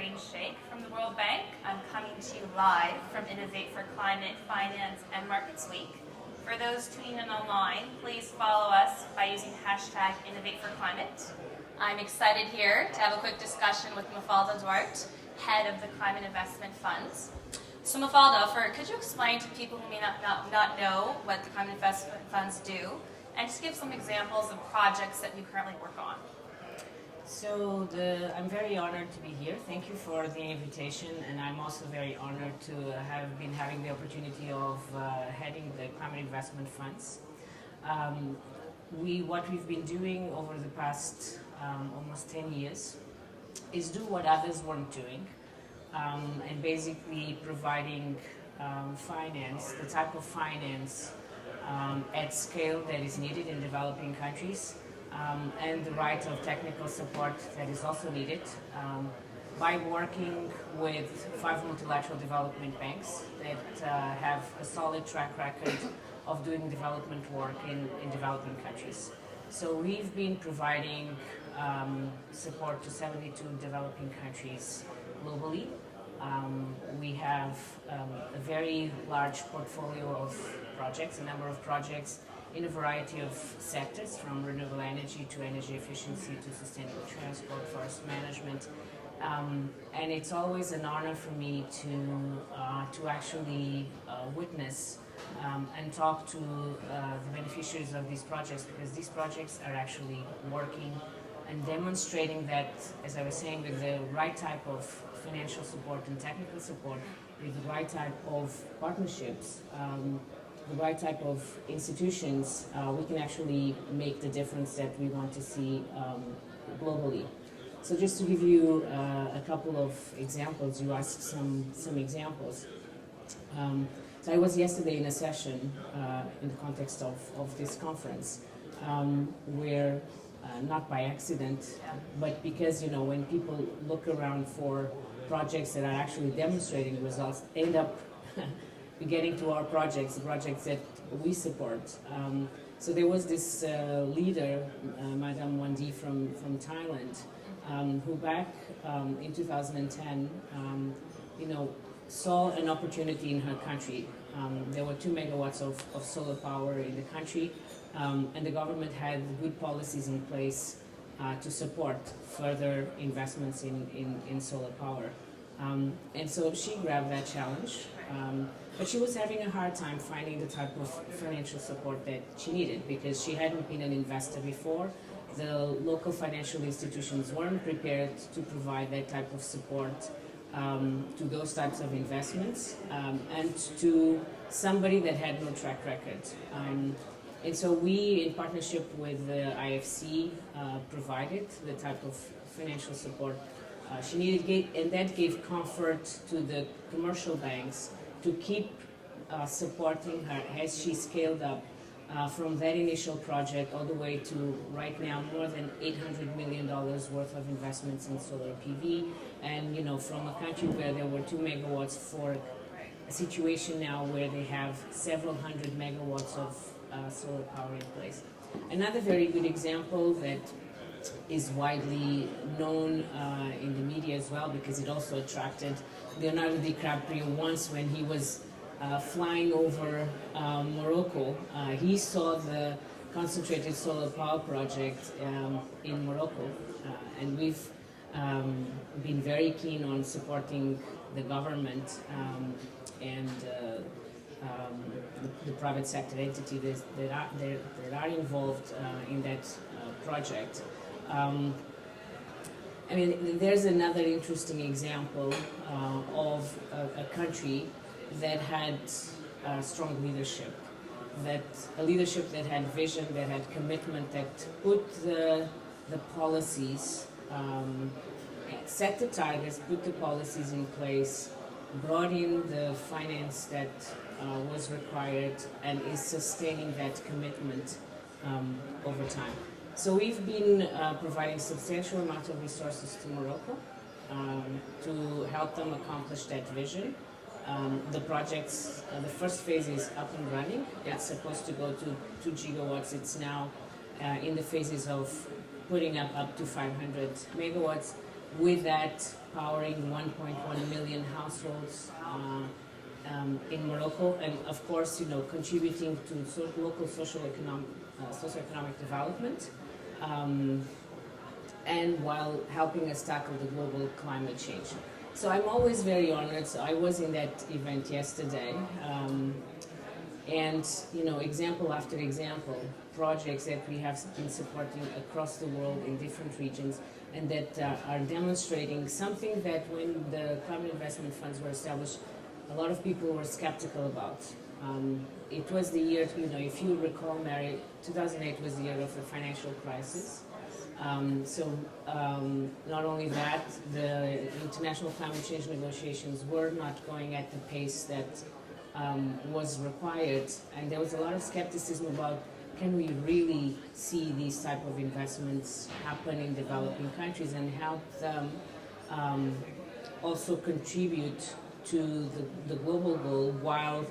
Mehreen Sheikh from the World Bank. I'm coming to you live from Innovate for Climate, Finance, and Markets Week. For those tuning in online, please follow us by using hashtag Innovate for Climate. I'm excited here to have a quick discussion with Mafalda Duarte, head of the Climate Investment Funds. So Mafalda, could you explain to people who may not know what the Climate Investment Funds do, and just give some examples of projects that you currently work on? So I'm very honored to be here. Thank you for the invitation, and I'm also very honored to have been having the opportunity of heading the Climate Investment Funds. What we've been doing over the past almost 10 years is do what others weren't doing, and basically providing finance, the type of finance at scale that is needed in developing countries, and the right of technical support that is also needed by working with 5 multilateral development banks that have a solid track record of doing development work in developing countries. So we've been providing support to 72 developing countries globally. We have a very large portfolio of projects, a number of projects in a variety of sectors, from renewable energy to energy efficiency to sustainable transport, forest management. And it's always an honor for me to actually witness and talk to the beneficiaries of these projects, because these projects are actually working and demonstrating that, as I was saying, with the right type of financial support and technical support, with the right type of partnerships, the right type of institutions, we can actually make the difference that we want to see globally. So just to give you a couple of examples, you asked some examples. So I was yesterday in a session in the context of this conference where, not by accident, but because, when people look around for projects that are actually demonstrating results, end up getting to our projects, the projects that we support. So there was this leader, Madam Wandi from Thailand, who back in 2010, saw an opportunity in her country. There were 2 megawatts of solar power in the country, and the government had good policies in place to support further investments in solar power. And so she grabbed that challenge, but she was having a hard time finding the type of financial support that she needed, because she hadn't been an investor before. The local financial institutions weren't prepared to provide that type of support to those types of investments, and to somebody that had no track record. And so we, in partnership with the IFC, provided the type of financial support she needed, and that gave comfort to the commercial banks to keep supporting her as she scaled up from that initial project all the way to right now more than $800 million worth of investments in solar PV, and from a country where there were 2 megawatts for a situation now where they have several hundred megawatts of solar power in place. Another very good example that is widely known in the media as well, because it also attracted Leonardo DiCaprio once when he was flying over Morocco. He saw the concentrated solar power project in Morocco, and we've been very keen on supporting the government and the private sector entities that are involved in that project. There's another interesting example of a country that had strong leadership, a leadership that had vision, that had commitment, that put the policies, set the targets, put the policies in place, brought in the finance that was required, and is sustaining that commitment over time. So we've been providing substantial amount of resources to Morocco to help them accomplish that vision. The projects, the first phase is up and running. It's supposed to go to 2 gigawatts. It's now in the phases of putting up to 500 megawatts. with that powering 1.1 million households in Morocco, and of course, contributing to local socioeconomic development, and while helping us tackle the global climate change. So I'm always very honored. So I was in that event yesterday, and example after example, projects that we have been supporting across the world in different regions, and that are demonstrating something that when the climate investment funds were established, a lot of people were skeptical about. It was the year, if you recall, Mary, 2008 was the year of the financial crisis. Not only that, the international climate change negotiations were not going at the pace that was required, and there was a lot of skepticism about, can we really see these type of investments happen in developing countries and help them also contribute to the global goal while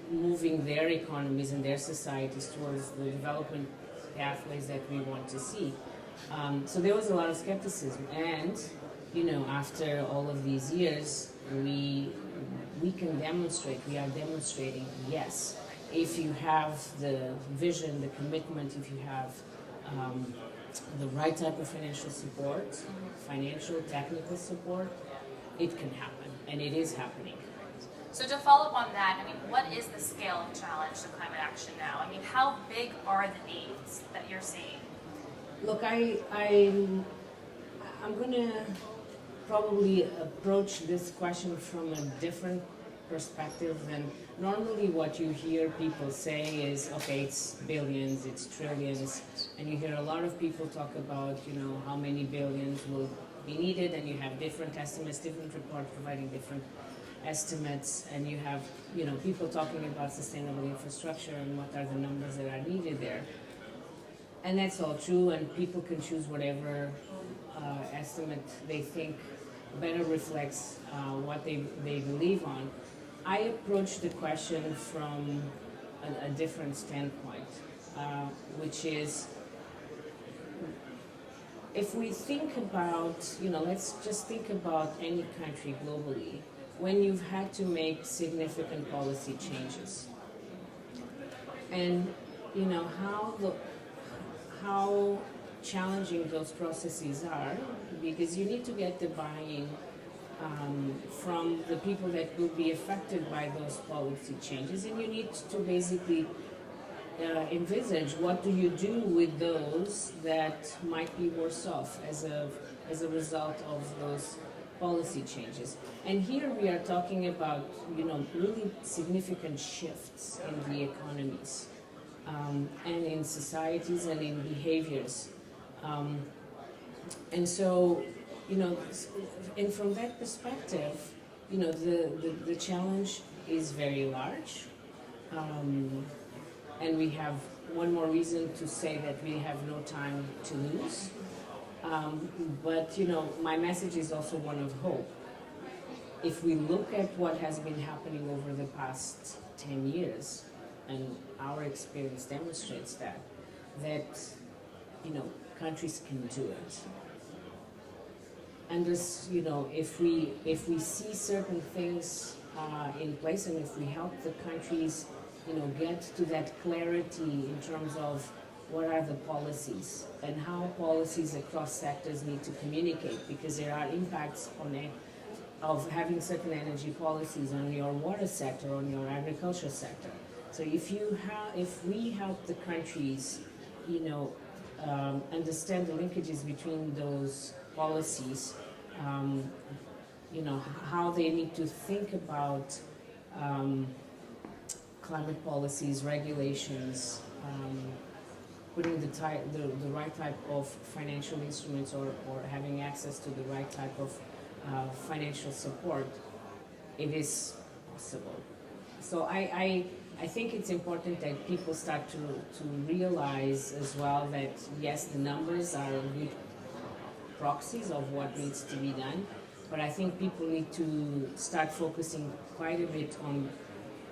moving their economies and their societies towards the development pathways that we want to see. So there was a lot of skepticism, and after all of these years, we can demonstrate, we are demonstrating, yes, if you have the vision, the commitment, if you have the right type of financial support, financial, technical support, it can happen, and it is happening. So to follow up on that, what is the scale of challenge to climate action now? How big are the needs that you're seeing? Look, I'm going to probably approach this question from a different perspective than normally what you hear people say is, okay, it's billions, it's trillions, and you hear a lot of people talk about, how many billions will be needed, and you have different estimates, different reports providing different estimates, and you have, people talking about sustainable infrastructure and what are the numbers that are needed there. And that's all true, and people can choose whatever estimate they think better reflects what they believe on. I approach the question from a different standpoint, which is, if we think about, let's just think about any country globally, when you've had to make significant policy changes, and how challenging those processes are, because you need to get the buy-in from the people that will be affected by those policy changes, and you need to basically envisage what do you do with those that might be worse off as a result of those policy changes. And here we are talking about really significant shifts in the economies and in societies and in behaviors, and so and from that perspective, the challenge is very large, and we have one more reason to say that we have no time to lose. But my message is also one of hope. If we look at what has been happening over the past 10 years, and our experience demonstrates that countries can do it. And this, if we see certain things in place, and if we help the countries, get to that clarity in terms of what are the policies and how policies across sectors need to communicate, because there are impacts on it of having certain energy policies on your water sector, on your agriculture sector. So if we help the countries, understand the linkages between those policies, how they need to think about climate policies, regulations, putting the right type of financial instruments or having access to the right type of financial support, it is possible. So I think it's important that people start to realize as well that yes, the numbers are good proxies of what needs to be done, but I think people need to start focusing quite a bit on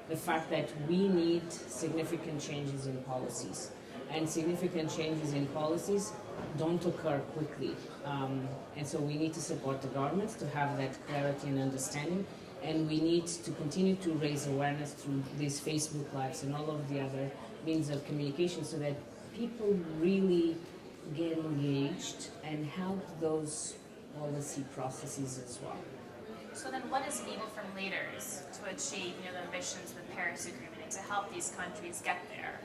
the fact that we need significant changes in policies. And significant changes in policies don't occur quickly. And so we need to support the government to have that clarity and understanding. And we need to continue to raise awareness through these Facebook Lives and all of the other means of communication so that people really get engaged and help those policy processes as well. So then what is needed from leaders to achieve the ambitions of the Paris Agreement and to help these countries get there?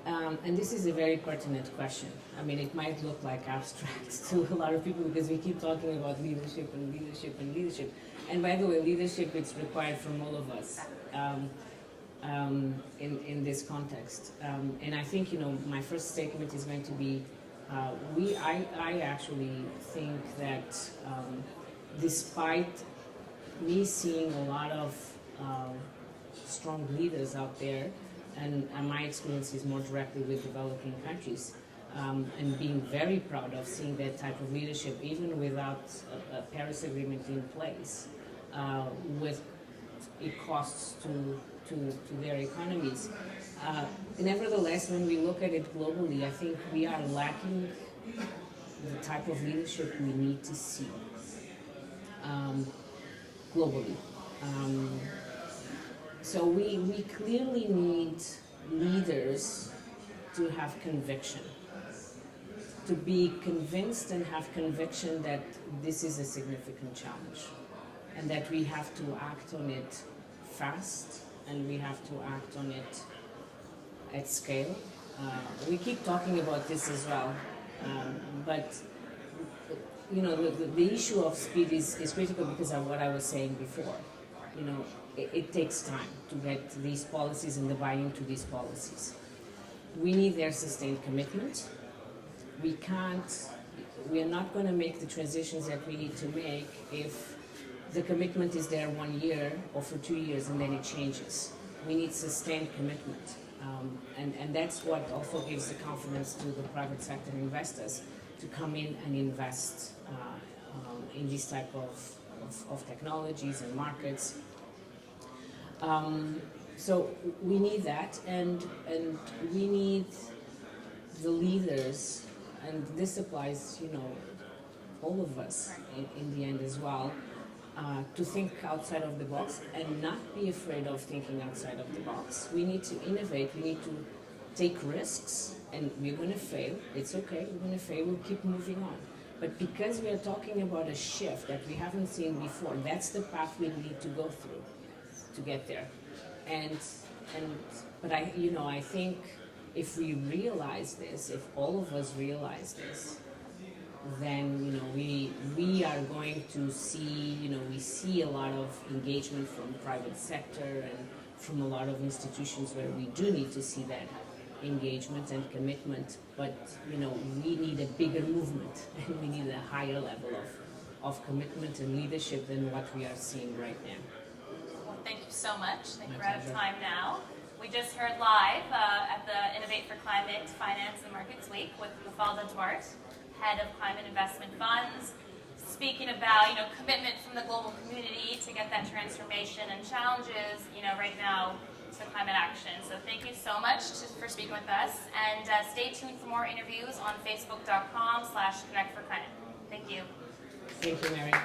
And this is a very pertinent question. I mean, it might look like abstract to a lot of people because we keep talking about leadership and leadership and leadership. And by the way, leadership is required from all of us in this context. And I think, my first statement is going to be, I actually think that despite me seeing a lot of strong leaders out there, and my experience is more directly with developing countries, and being very proud of seeing that type of leadership, even without a Paris Agreement in place, with it costs to their economies. Nevertheless, when we look at it globally, I think we are lacking the type of leadership we need to see globally. So we clearly need leaders to have conviction, to be convinced and have conviction that this is a significant challenge and that we have to act on it fast and we have to act on it at scale. We keep talking about this as well, but the issue of speed is critical because of what I was saying before. It takes time to get these policies and the buy-in to these policies. We need their sustained commitment. We are not going to make the transitions that we need to make if the commitment is there 1 year or for 2 years and then it changes. We need sustained commitment. And that's what also gives the confidence to the private sector investors to come in and invest in this type of technologies and markets. So we need that, and we need the leaders, and this applies, all of us in the end as well, to think outside of the box and not be afraid of thinking outside of the box. We need to innovate, we need to take risks, and we're going to fail. It's okay, we're going to fail, we'll keep moving on. But because we are talking about a shift that we haven't seen before, that's the path we need to go through to get there. But I think if we realize this, if all of us realize this, then we are going to see we see a lot of engagement from private sector and from a lot of institutions where we do need to see that engagement and commitment, but we need a bigger movement and we need a higher level of commitment and leadership than what we are seeing right now. Well, thank you so much. I think we're out of time now. We just heard live at the Innovate for Climate Finance and Markets Week with Mafalda Duarte, Head of Climate Investment Funds, speaking about commitment from the global community to get that transformation and challenges right now to climate action. So thank you so much for speaking with us, and stay tuned for more interviews on facebook.com/connectforclimate. Thank you. Thank you, Mehreen.